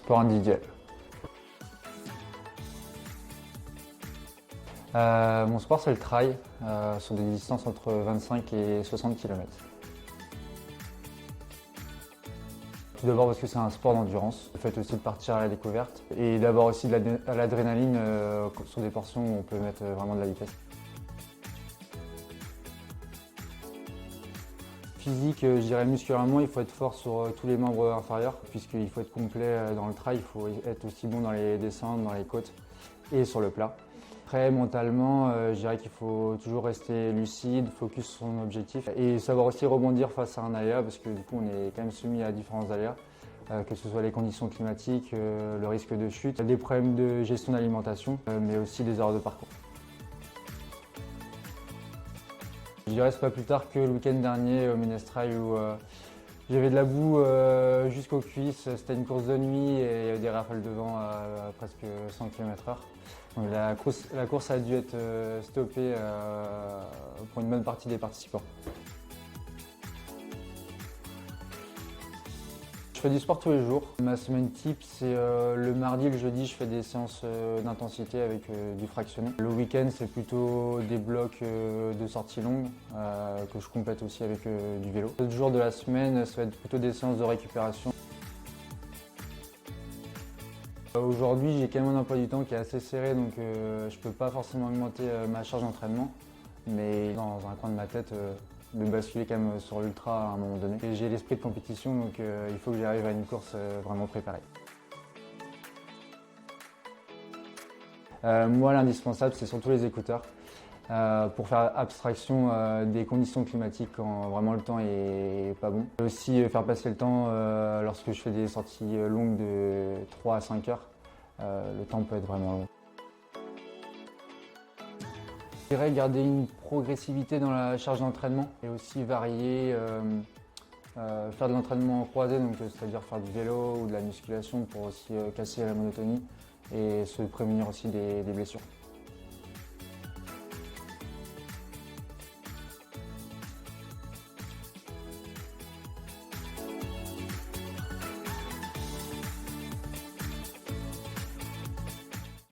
sport individuel. Mon sport, c'est le trail, sur des distances entre 25 et 60 km. Tout d'abord parce que c'est un sport d'endurance, le fait aussi de partir à la découverte et d'avoir aussi de l'adrénaline sur des portions où on peut mettre vraiment de la vitesse. Physique, je dirais musculairement, il faut être fort sur tous les membres inférieurs puisqu'il faut être complet dans le trail, il faut être aussi bon dans les descentes, dans les côtes et sur le plat. Après, mentalement, je dirais qu'il faut toujours rester lucide, focus sur son objectif et savoir aussi rebondir face à un aléa parce que du coup on est quand même soumis à différents aléas, que ce soit les conditions climatiques, le risque de chute, des problèmes de gestion d'alimentation, mais aussi des erreurs de parcours. Je dirais c'est pas plus tard que le week-end dernier au Ménestrail où j'avais de la boue jusqu'aux cuisses, c'était une course de nuit et il y avait des rafales de vent à presque 100 km/h. Donc la course a dû être stoppée pour une bonne partie des participants. Je fais du sport tous les jours. Ma semaine type, c'est le mardi et le jeudi, je fais des séances d'intensité avec du fractionné. Le week-end, c'est plutôt des blocs de sorties longues que je complète aussi avec du vélo. Les autres jours de la semaine, ça va être plutôt des séances de récupération. Aujourd'hui, j'ai quand même un emploi du temps qui est assez serré, donc je ne peux pas forcément augmenter ma charge d'entraînement. Mais dans un coin de ma tête, de basculer quand même sur l'ultra à un moment donné. J'ai l'esprit de compétition, donc il faut que j'arrive à une course vraiment préparée. Moi, l'indispensable, c'est surtout les écouteurs. Pour faire abstraction des conditions climatiques quand vraiment le temps est pas bon. Aussi faire passer le temps lorsque je fais des sorties longues de 3 à 5 heures. Le temps peut être vraiment long. Je dirais garder une progressivité dans la charge d'entraînement et aussi varier, faire de l'entraînement en croisé, donc c'est-à-dire faire du vélo ou de la musculation pour aussi casser la monotonie et se prémunir aussi des blessures.